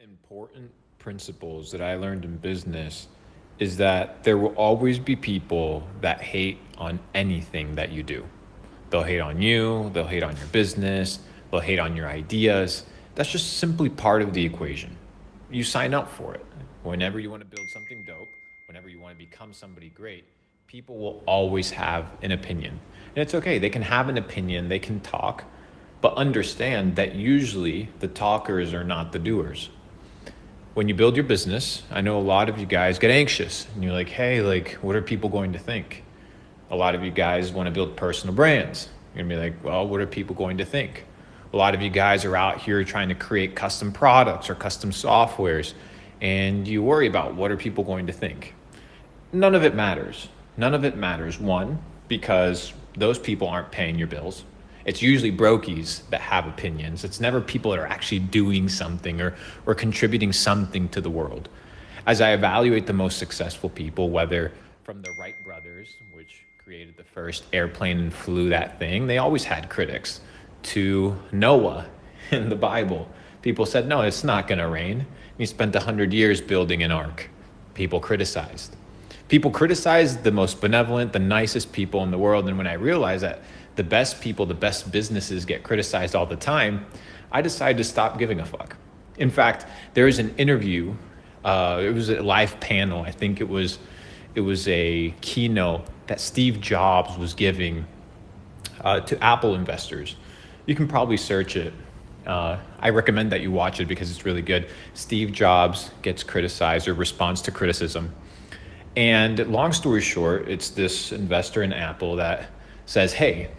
important principles that I learned in business is that there will always be people that hate on anything that you do. They'll hate on you, they'll hate on your business, they'll hate on your ideas. That's just simply part of the equation. You sign up for it. Whenever you want to build something dope, whenever you want to become somebody great, people will always have an opinion. And it's okay, they can have an opinion, they can talk, but understand that usually the talkers are not the doers. When you build your business, I know a lot of you guys get anxious and you're like, hey, like, what are people going to think? A lot of you guys want to build personal brands. You're gonna be like, well, what are people going to think? A lot of you guys are out here trying to create custom products or custom softwares, and you worry about what are people going to think. None of it matters. None of it matters. One, because those people aren't paying your bills. It's usually brokies that have opinions. It's never people that are actually doing something or contributing something to the world. As I evaluate the most successful people, whether from the Wright brothers, which created the first airplane and flew that thing, they always had critics, to Noah in the Bible. People said, no, it's not going to rain. He spent 100 years building an ark. People criticized. People criticized the most benevolent, the nicest people in the world. And when I realized that the best people, the best businesses get criticized all the time, I decided to stop giving a fuck. In fact, there was an interview, it was a live panel. I think it was a keynote that Steve Jobs was giving to Apple investors. You can probably search it. I recommend that you watch it because it's really good. Steve Jobs gets criticized or responds to criticism. And long story short, it's this investor in Apple that says, hey,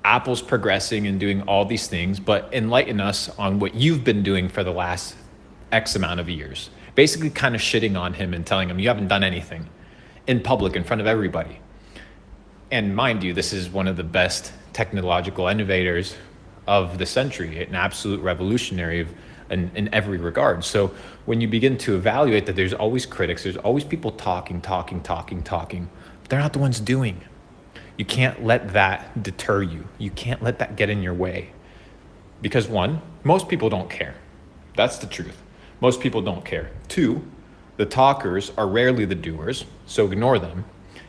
Apple's progressing and doing all these things, but enlighten us on what you've been doing for the last X amount of years. Basically kind of shitting on him and telling him you haven't done anything in public in front of everybody. And mind you, this is one of the best technological innovators of the century, an absolute revolutionary in every regard. So when you begin to evaluate that there's always critics, there's always people talking, but they're not the ones doing. You can't let that deter you. You can't let that get in your way. Because one, most people don't care. That's the truth. Most people don't care. Two, the talkers are rarely the doers, so ignore them.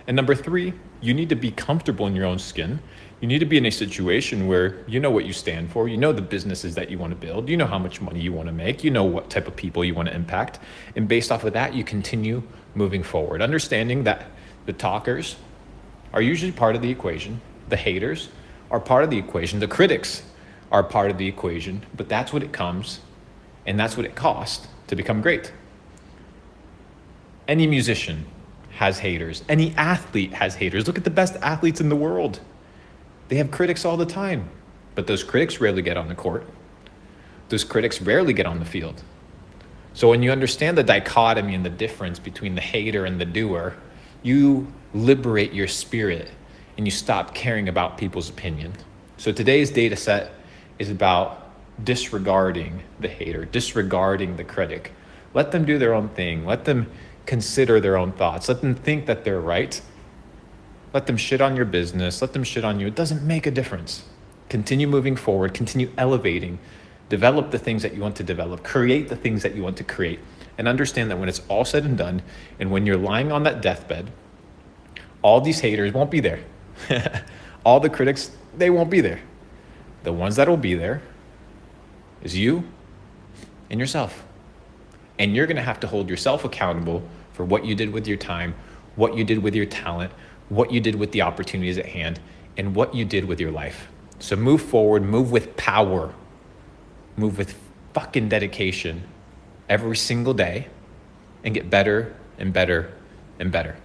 And number three, you need to be comfortable in your own skin. You need to be in a situation where you know what you stand for, you know the businesses that you want to build, you know how much money you want to make, you know what type of people you want to impact. And based off of that, you continue moving forward, understanding that the talkers are usually part of the equation, the haters are part of the equation, the critics are part of the equation, but that's what it comes and that's what it costs to become great. Any musician has haters. Any athlete has haters. Look at the best athletes in the world. They have critics all the time, but those critics rarely get on the court. Those critics rarely get on the field. So when you understand the dichotomy and the difference between the hater and the doer, you liberate your spirit and you stop caring about people's opinion. So today's data set is about disregarding the hater, disregarding the critic. Let them do their own thing. Let them consider their own thoughts. Let them think that they're right. Let them shit on your business. Let them shit on you. It doesn't make a difference. Continue moving forward. Continue elevating. Develop the things that you want to develop. Create the things that you want to create. And understand that when it's all said and done, and when you're lying on that deathbed, all these haters won't be there. All the critics, they won't be there. The ones that will be there is you and yourself. And you're going to have to hold yourself accountable for what you did with your time, what you did with your talent, what you did with the opportunities at hand, and what you did with your life. So move forward, move with power, move with fucking dedication every single day, and get better and better and better.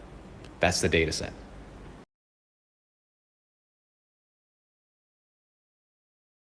That's the data set.